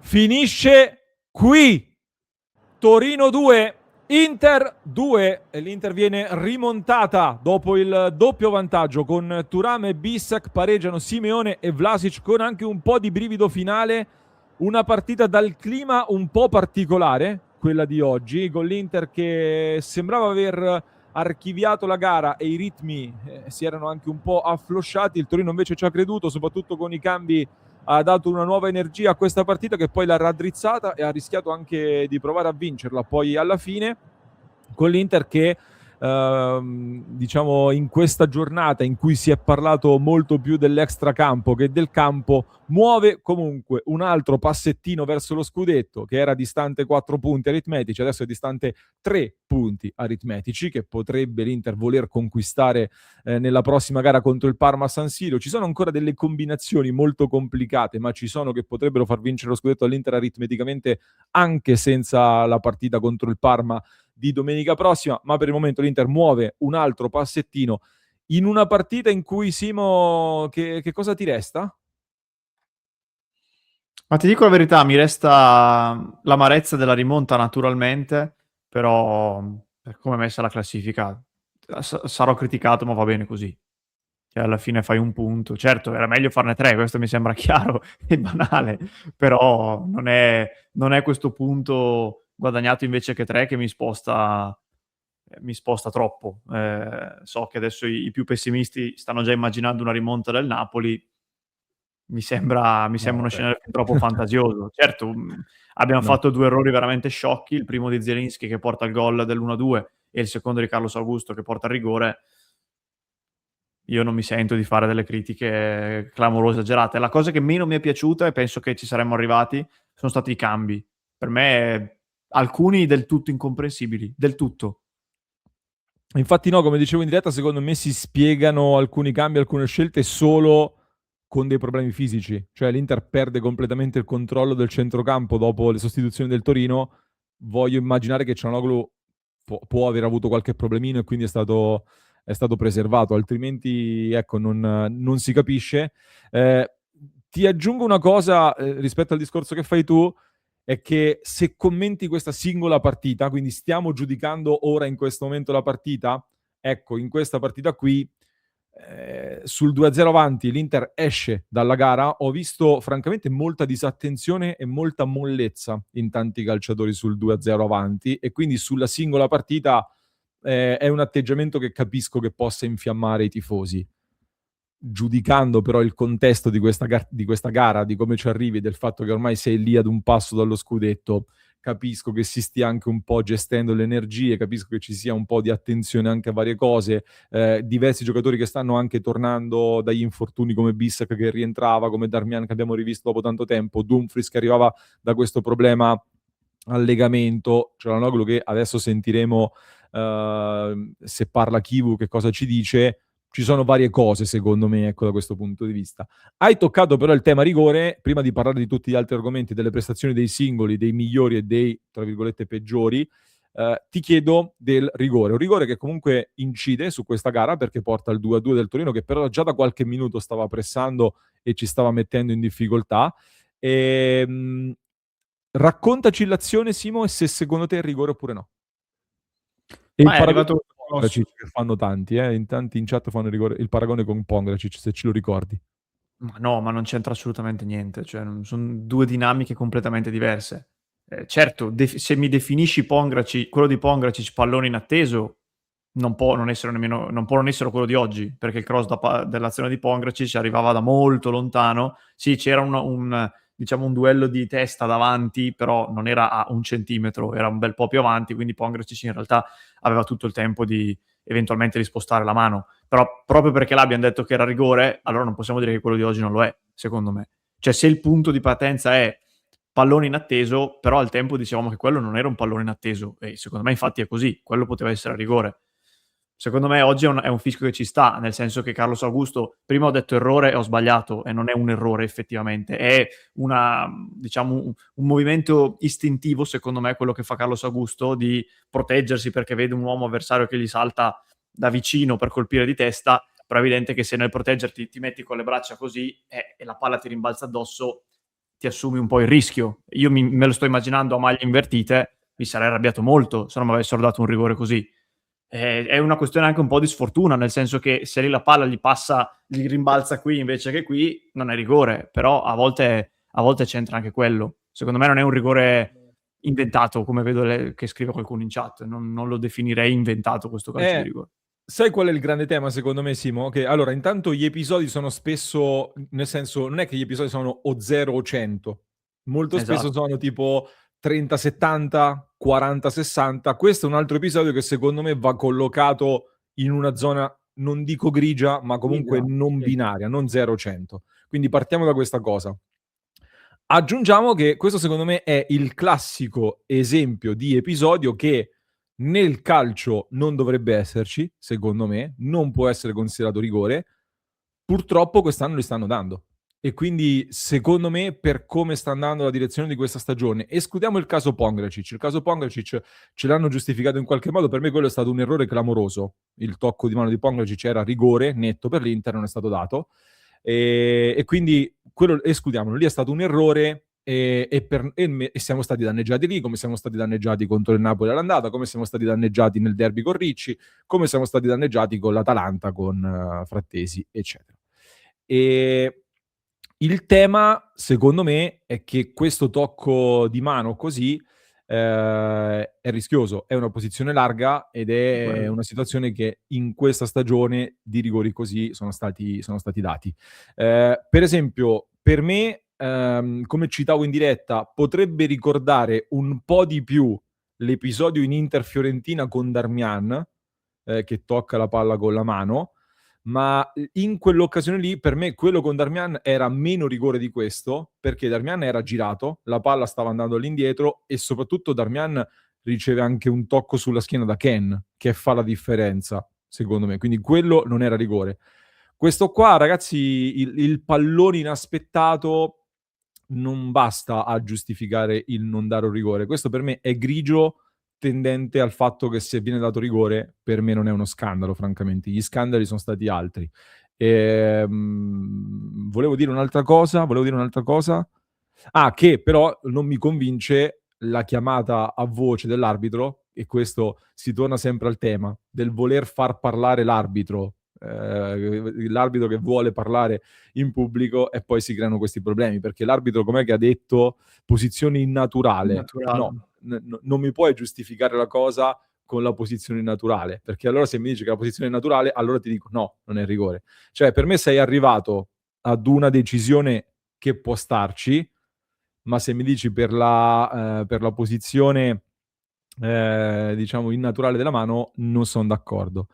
Finisce qui. Torino 2, Inter 2, e l'Inter viene rimontata dopo il doppio vantaggio con Thuram e Bissac, pareggiano Simeone e Vlasic con anche un po' di brivido finale. Una partita dal clima un po' particolare, quella di oggi, con l'Inter che sembrava aver archiviato la gara e i ritmi si erano anche un po' afflosciati. Il Torino invece ci ha creduto, soprattutto con i cambi ha dato una nuova energia a questa partita che poi l'ha raddrizzata e ha rischiato anche di provare a vincerla poi alla fine, con l'Inter che diciamo in questa giornata in cui si è parlato molto più dell'extracampo che del campo, muove comunque un altro passettino verso lo scudetto, che era distante 4 punti aritmetici, adesso è distante 3 punti aritmetici, che potrebbe l'Inter voler conquistare nella prossima gara contro il Parma a San Siro. Ci sono ancora delle combinazioni molto complicate, ma ci sono, che potrebbero far vincere lo scudetto all'Inter aritmeticamente anche senza la partita contro il Parma di domenica prossima. Ma per il momento l'Inter muove un altro passettino in una partita in cui, Simo, che cosa ti resta? Ma ti dico la verità, mi resta l'amarezza della rimonta naturalmente, però per come è messa la classifica sarò criticato, ma va bene così. Cioè, alla fine fai un punto. Certo, era meglio farne 3, questo mi sembra chiaro e banale, però non è questo punto guadagnato invece che 3 che mi sposta troppo. So che adesso i più pessimisti stanno già immaginando una rimonta del Napoli. Mi sembra uno scenario fin troppo fantasioso. Certo, abbiamo fatto 2 errori veramente sciocchi, il primo di Zielinski che porta il gol dell'1-2 e il secondo di Carlos Augusto che porta il rigore. Io non mi sento di fare delle critiche clamorose, esagerate. La cosa che meno mi è piaciuta, e penso che ci saremmo arrivati, sono stati i cambi. Per me alcuni del tutto incomprensibili, del tutto. Infatti no, come dicevo in diretta, secondo me si spiegano alcuni cambi, alcune scelte solo con dei problemi fisici. Cioè l'Inter perde completamente il controllo del centrocampo dopo le sostituzioni del Torino. Voglio immaginare che Cianoglu può aver avuto qualche problemino e quindi è stato preservato, altrimenti ecco non si capisce. Ti aggiungo una cosa rispetto al discorso che fai tu, è che se commenti questa singola partita, quindi stiamo giudicando ora in questo momento la partita, ecco, in questa partita qui, sul 2-0 avanti l'Inter esce dalla gara, ho visto francamente molta disattenzione e molta mollezza in tanti calciatori sul 2-0 avanti, e quindi sulla singola partita è un atteggiamento che capisco che possa infiammare i tifosi. Giudicando però il contesto di questa gara, di come ci arrivi, del fatto che ormai sei lì ad un passo dallo scudetto, capisco che si stia anche un po' gestendo le energie, capisco che ci sia un po' di attenzione anche a varie cose, diversi giocatori che stanno anche tornando dagli infortuni, come Bissac che rientrava, come Darmian che abbiamo rivisto dopo tanto tempo, Dumfries che arrivava da questo problema al legamento, Cialanoglu che adesso sentiremo se parla Kivu che cosa ci dice. Ci sono varie cose secondo me, ecco, da questo punto di vista. Hai toccato però il tema rigore, prima di parlare di tutti gli altri argomenti, delle prestazioni dei singoli, dei migliori e dei, tra virgolette, peggiori. Ti chiedo del rigore, un rigore che comunque incide su questa gara perché porta al 2-2 del Torino, che però già da qualche minuto stava pressando e ci stava mettendo in difficoltà. Raccontaci l'azione, Simo, e se secondo te è rigore oppure no. E Ma il è paragone arrivato con Pongracic, che fanno tanti, in tanti in chat fanno il paragone con Pongracic, se ce lo ricordi. Ma no, ma non c'entra assolutamente niente, cioè son 2 dinamiche completamente diverse. Certo, se mi definisci quello di Pongracic pallone inatteso, non può non essere quello di oggi, perché il cross dell'azione di Pongracic arrivava da molto lontano. Sì, c'era diciamo un duello di testa davanti, però non era a 1 centimetro, era un bel po' più avanti, quindi Pongracic in realtà aveva tutto il tempo di eventualmente di spostare la mano. Però proprio perché l'abbiano detto che era rigore, allora non possiamo dire che quello di oggi non lo è, secondo me. Cioè, se il punto di partenza è pallone inatteso, però al tempo dicevamo che quello non era un pallone inatteso, e secondo me infatti è così, quello poteva essere a rigore. Secondo me oggi è un fischio che ci sta, nel senso che Carlos Augusto, prima ho detto errore e ho sbagliato, e non è un errore effettivamente, è diciamo un movimento istintivo, secondo me, quello che fa Carlos Augusto, di proteggersi perché vede un uomo avversario che gli salta da vicino per colpire di testa, però è evidente che se nel proteggerti ti metti con le braccia così e la palla ti rimbalza addosso, ti assumi un po' il rischio. Io me lo sto immaginando a maglie invertite, mi sarei arrabbiato molto se non mi avessero dato un rigore così. È una questione anche un po' di sfortuna, nel senso che se lì la palla gli rimbalza qui invece che qui, non è rigore, però a volte c'entra anche quello. Secondo me non è un rigore inventato, come vedo che scrive qualcuno in chat, non lo definirei inventato questo calcio di rigore. Sai qual è il grande tema secondo me, Simo? Che allora, intanto gli episodi sono spesso, nel senso, non è che gli episodi sono o 0 o 100, molto spesso Esatto. sono tipo 30-70, 40-60. Questo è un altro episodio che secondo me va collocato in una zona, non dico grigia, ma comunque non binaria, non 0-100. Quindi partiamo da questa cosa. Aggiungiamo che questo secondo me è il classico esempio di episodio che nel calcio non dovrebbe esserci, secondo me, non può essere considerato rigore. Purtroppo quest'anno li stanno dando. E quindi, secondo me, per come sta andando la direzione di questa stagione, escludiamo il caso Pongracic. Il caso Pongracic ce l'hanno giustificato in qualche modo. Per me quello è stato un errore clamoroso. Il tocco di mano di Pongracic era rigore netto per l'Inter, non è stato dato. E quindi quello escludiamolo. Lì è stato un errore e siamo stati danneggiati lì, come siamo stati danneggiati contro il Napoli all'andata, come siamo stati danneggiati nel derby con Ricci, come siamo stati danneggiati con l'Atalanta, con Frattesi, eccetera. E il tema, secondo me, è che questo tocco di mano così è rischioso, è una posizione larga ed è una situazione che in questa stagione di rigori così sono stati dati. Per esempio, per me, come citavo in diretta, potrebbe ricordare un po' di più l'episodio in Inter-Fiorentina con Darmian, che tocca la palla con la mano, ma in quell'occasione lì per me quello con Darmian era meno rigore di questo, perché Darmian era girato, la palla stava andando all'indietro e soprattutto Darmian riceve anche un tocco sulla schiena da Ken, che fa la differenza, secondo me, quindi quello non era rigore. Questo qua, ragazzi, il pallone inaspettato non basta a giustificare il non dare un rigore. Questo per me è grigio tendente al fatto che se viene dato rigore, per me non è uno scandalo, francamente. Gli scandali sono stati altri. Volevo dire un'altra cosa. Ah, che però non mi convince la chiamata a voce dell'arbitro, e questo si torna sempre al tema del voler far parlare l'arbitro. L'arbitro che vuole parlare in pubblico e poi si creano questi problemi, perché l'arbitro, com'è che ha detto, posizione innaturale. No, non mi puoi giustificare la cosa con la posizione naturale, perché allora se mi dici che la posizione è naturale, allora ti dico no, non è rigore. Cioè, per me sei arrivato ad una decisione che può starci, ma se mi dici per la posizione diciamo innaturale della mano, non sono d'accordo.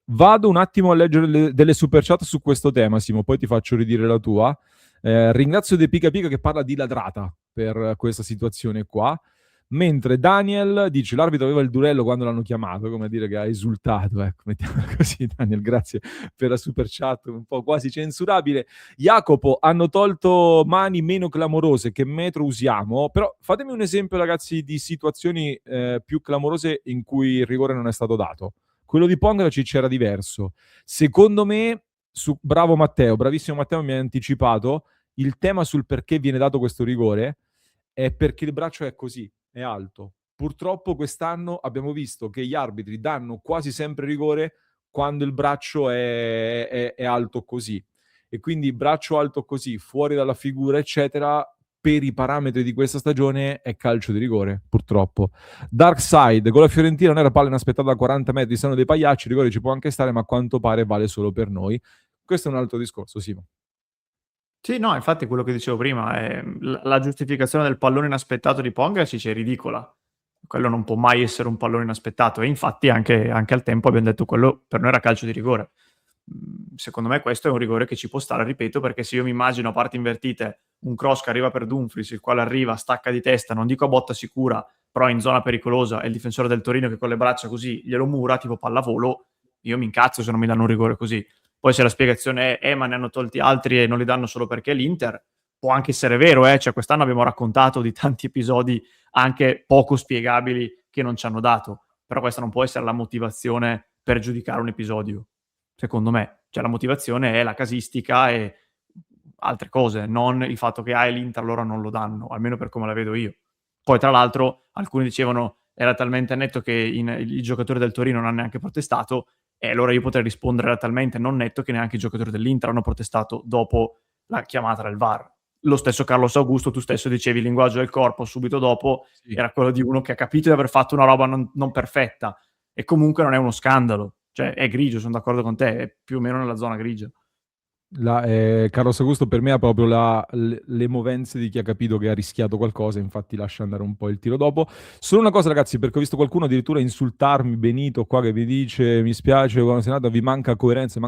Vado un attimo a leggere delle super chat su questo tema, Simo, poi ti faccio ridire la tua. Ringrazio De Pica Pica che parla di ladrata per questa situazione qua. Mentre Daniel dice l'arbitro aveva il duello quando l'hanno chiamato, come a dire che ha esultato, ecco, mettiamola così. Daniel, grazie per la super chat un po' quasi censurabile. Jacopo, hanno tolto mani meno clamorose, che metro usiamo? Però fatemi un esempio, ragazzi, di situazioni più clamorose in cui il rigore non è stato dato. Quello di Pongracic era diverso. Secondo me, bravo Matteo, bravissimo Matteo, mi ha anticipato, il tema sul perché viene dato questo rigore è perché il braccio è così, è alto. Purtroppo quest'anno abbiamo visto che gli arbitri danno quasi sempre rigore quando il braccio è alto così. E quindi braccio alto così, fuori dalla figura, eccetera, per i parametri di questa stagione è calcio di rigore, purtroppo. Dark Side, con la Fiorentina non era palla inaspettata da 40 metri, sono dei pagliacci, il rigore ci può anche stare, ma a quanto pare vale solo per noi. Questo è un altro discorso, Simo. Sì, no, infatti quello che dicevo prima, la giustificazione del pallone inaspettato di Pongracic è ridicola. Quello non può mai essere un pallone inaspettato e infatti anche al tempo abbiamo detto quello per noi era calcio di rigore. Secondo me questo è un rigore che ci può stare, ripeto, perché se io mi immagino a parti invertite un cross che arriva per Dumfries, il quale arriva, stacca di testa, non dico a botta sicura, però in zona pericolosa, e il difensore del Torino che con le braccia così glielo mura, tipo pallavolo, io mi incazzo se non mi danno un rigore così. Poi se la spiegazione è ma ne hanno tolti altri e non li danno solo perché è l'Inter, può anche essere vero, cioè quest'anno abbiamo raccontato di tanti episodi anche poco spiegabili che non ci hanno dato, però questa non può essere la motivazione per giudicare un episodio, secondo me. Cioè la motivazione è la casistica e altre cose, non il fatto che l'Inter loro non lo danno, almeno per come la vedo io. Poi tra l'altro alcuni dicevano era talmente netto che i giocatori del Torino non hanno neanche protestato, e allora io potrei rispondere era talmente non netto che neanche i giocatori dell'Inter hanno protestato dopo la chiamata del VAR. Lo stesso Carlos Augusto, tu stesso dicevi il linguaggio del corpo subito dopo, Sì. era quello di uno che ha capito di aver fatto una roba non perfetta, e comunque non è uno scandalo, cioè è grigio, sono d'accordo con te, è più o meno nella zona grigia. Carlos Augusto per me ha proprio le movenze di chi ha capito che ha rischiato qualcosa, infatti lascia andare un po' il tiro dopo. Solo una cosa ragazzi, perché ho visto qualcuno addirittura insultarmi, Benito qua che vi dice mi spiace quando sei nato, vi manca coerenza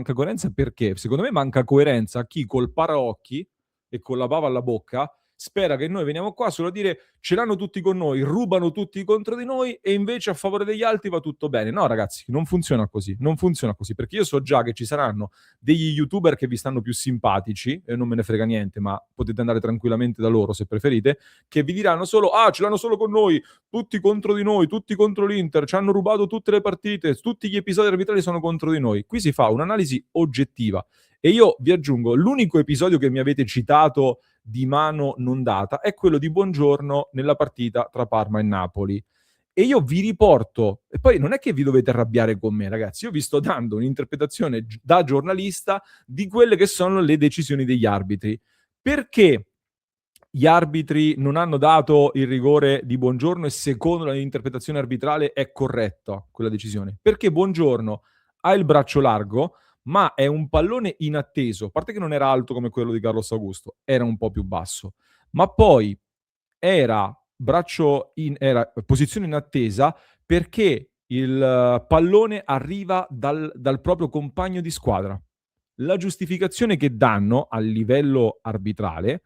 perché? Secondo me manca coerenza a chi col paraocchi e con la bava alla bocca spera che noi veniamo qua solo a dire ce l'hanno tutti con noi, rubano tutti contro di noi e invece a favore degli altri va tutto bene. No ragazzi, non funziona così, non funziona così, perché io so già che ci saranno degli youtuber che vi stanno più simpatici, e non me ne frega niente, ma potete andare tranquillamente da loro se preferite, che vi diranno solo, ce l'hanno solo con noi, tutti contro di noi, tutti contro l'Inter, ci hanno rubato tutte le partite, tutti gli episodi arbitrali sono contro di noi. Qui si fa un'analisi oggettiva. E io vi aggiungo, l'unico episodio che mi avete citato di mano non data è quello di Buongiorno nella partita tra Parma e Napoli. E io vi riporto, e poi non è che vi dovete arrabbiare con me, ragazzi, io vi sto dando un'interpretazione da giornalista di quelle che sono le decisioni degli arbitri. Perché gli arbitri non hanno dato il rigore di Buongiorno e secondo l'interpretazione arbitrale è corretta quella decisione? Perché Buongiorno ha il braccio largo, ma è un pallone inatteso, a parte che non era alto come quello di Carlos Augusto, era un po' più basso, ma poi era era posizione in attesa perché il pallone arriva dal proprio compagno di squadra. La giustificazione che danno a livello arbitrale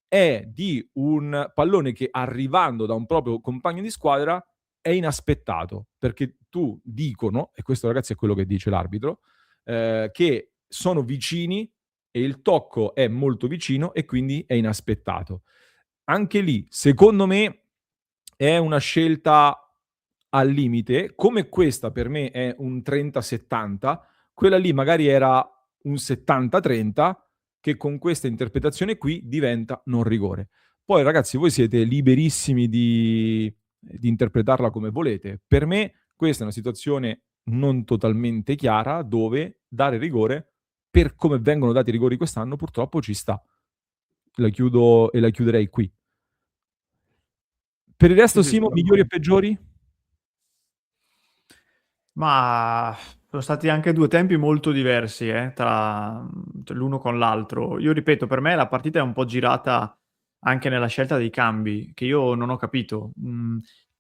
è di un pallone che arrivando da un proprio compagno di squadra è inaspettato, perché dicono, e questo ragazzi è quello che dice l'arbitro, che sono vicini e il tocco è molto vicino e quindi è inaspettato. Anche lì, secondo me, è una scelta al limite, come questa per me è un 30-70, quella lì magari era un 70-30, che con questa interpretazione qui diventa non rigore. Poi ragazzi, voi siete liberissimi di interpretarla come volete. Per me questa è una situazione non totalmente chiara dove dare rigore, per come vengono dati i rigori quest'anno, purtroppo ci sta. La chiudo e la chiuderei qui. Per il Sì, resto, sì, Simo, sono migliori e d'accordo. peggiori? Ma sono stati anche due tempi molto diversi, tra l'uno con l'altro. Io ripeto, per me la partita è un po' girata anche nella scelta dei cambi, che io non ho capito.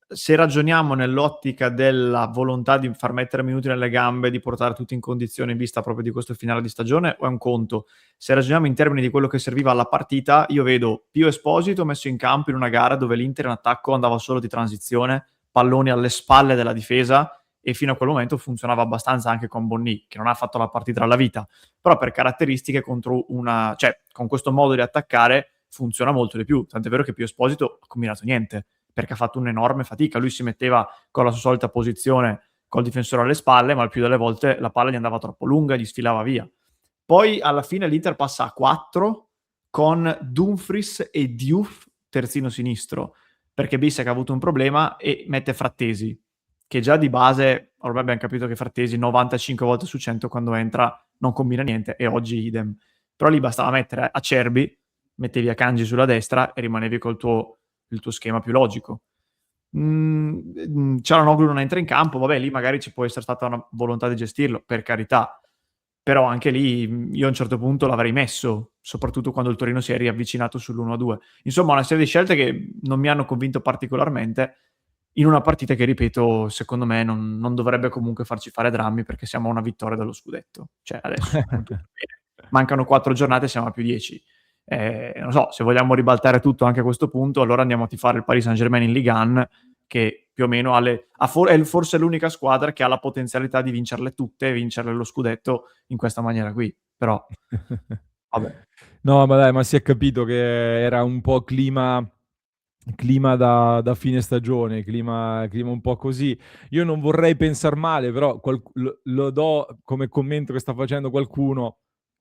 Se ragioniamo nell'ottica della volontà di far mettere minuti nelle gambe, di portare tutti in condizione in vista proprio di questo finale di stagione, è un conto. Se ragioniamo in termini di quello che serviva alla partita, io vedo Pio Esposito messo in campo in una gara dove l'Inter in attacco andava solo di transizione, palloni alle spalle della difesa, e fino a quel momento funzionava abbastanza anche con Bonnì, che non ha fatto la partita alla vita, però per caratteristiche cioè con questo modo di attaccare funziona molto di più, tant'è vero che Pio Esposito ha combinato niente, perché ha fatto un'enorme fatica, lui si metteva con la sua solita posizione col difensore alle spalle, ma il più delle volte la palla gli andava troppo lunga, gli sfilava via. Poi alla fine l'Inter passa a 4 con Dumfries e Diouf terzino sinistro, perché Bissek ha avuto un problema e mette Frattesi, che già di base, ormai abbiamo capito che Frattesi 95 volte su 100 quando entra non combina niente, e oggi idem. Però lì bastava mettere Acerbi, mettevi Akanji sulla destra e rimanevi col il tuo schema più logico. Cialanoglu non entra in campo, vabbè, lì magari ci può essere stata una volontà di gestirlo, per carità, però anche lì io a un certo punto l'avrei messo, soprattutto quando il Torino si è riavvicinato sull'1-2. Insomma, una serie di scelte che non mi hanno convinto particolarmente in una partita che, ripeto, secondo me non dovrebbe comunque farci fare drammi, perché siamo a una vittoria dallo scudetto. Cioè, adesso tutto bene. Mancano 4 giornate, siamo a più 10. Non so, se vogliamo ribaltare tutto anche a questo punto, allora andiamo a tifare il Paris Saint-Germain in Ligue 1, che più o meno è forse l'unica squadra che ha la potenzialità di vincerle tutte e vincerle lo scudetto in questa maniera qui. Però, vabbè. No, ma dai, ma si è capito che era un po' clima da fine stagione, clima un po' così. Io non vorrei pensar male, però lo do come commento che sta facendo qualcuno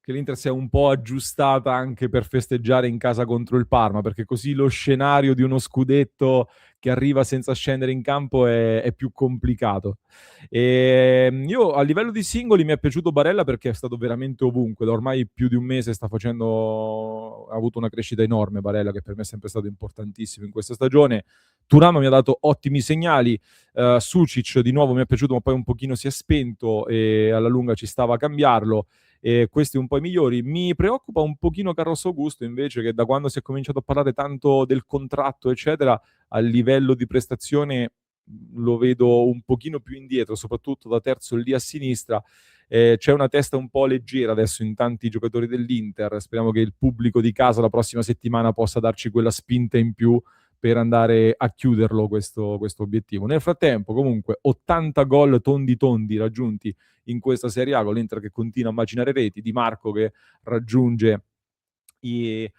che l'Inter si è un po' aggiustata anche per festeggiare in casa contro il Parma, perché così lo scenario di uno scudetto che arriva senza scendere in campo è più complicato. Io a livello di singoli mi è piaciuto Barella perché è stato veramente ovunque, da ormai più di un mese sta facendo, ha avuto una crescita enorme Barella, che per me è sempre stato importantissimo in questa stagione. Thuram mi ha dato ottimi segnali, Sucic di nuovo mi è piaciuto ma poi un pochino si è spento e alla lunga ci stava a cambiarlo. Questi un po' i migliori. Mi preoccupa un pochino Carlos Augusto invece, che da quando si è cominciato a parlare tanto del contratto eccetera, a livello di prestazione lo vedo un pochino più indietro, soprattutto da terzo lì a sinistra. C'è una testa un po' leggera adesso in tanti giocatori dell'Inter, speriamo che il pubblico di casa la prossima settimana possa darci quella spinta in più per andare a chiuderlo questo obiettivo. Nel frattempo comunque 80 gol tondi tondi raggiunti in questa Serie A, con l'Inter che continua a macinare reti, Di Marco che raggiunge il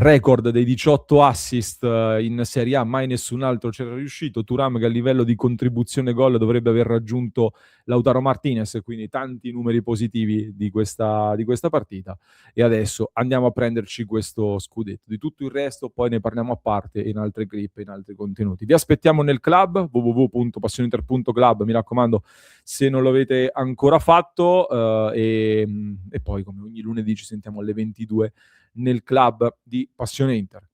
record dei 18 assist in Serie A, mai nessun altro c'era riuscito. Thuram che a livello di contribuzione gol dovrebbe aver raggiunto Lautaro Martinez, quindi tanti numeri positivi di questa partita. E adesso andiamo a prenderci questo scudetto. Di tutto il resto poi ne parliamo a parte in altre clip, in altri contenuti. Vi aspettiamo nel club www.passioninter.club, mi raccomando, se non l'avete ancora fatto, e poi come ogni lunedì ci sentiamo alle 22 nel club di Passione Inter.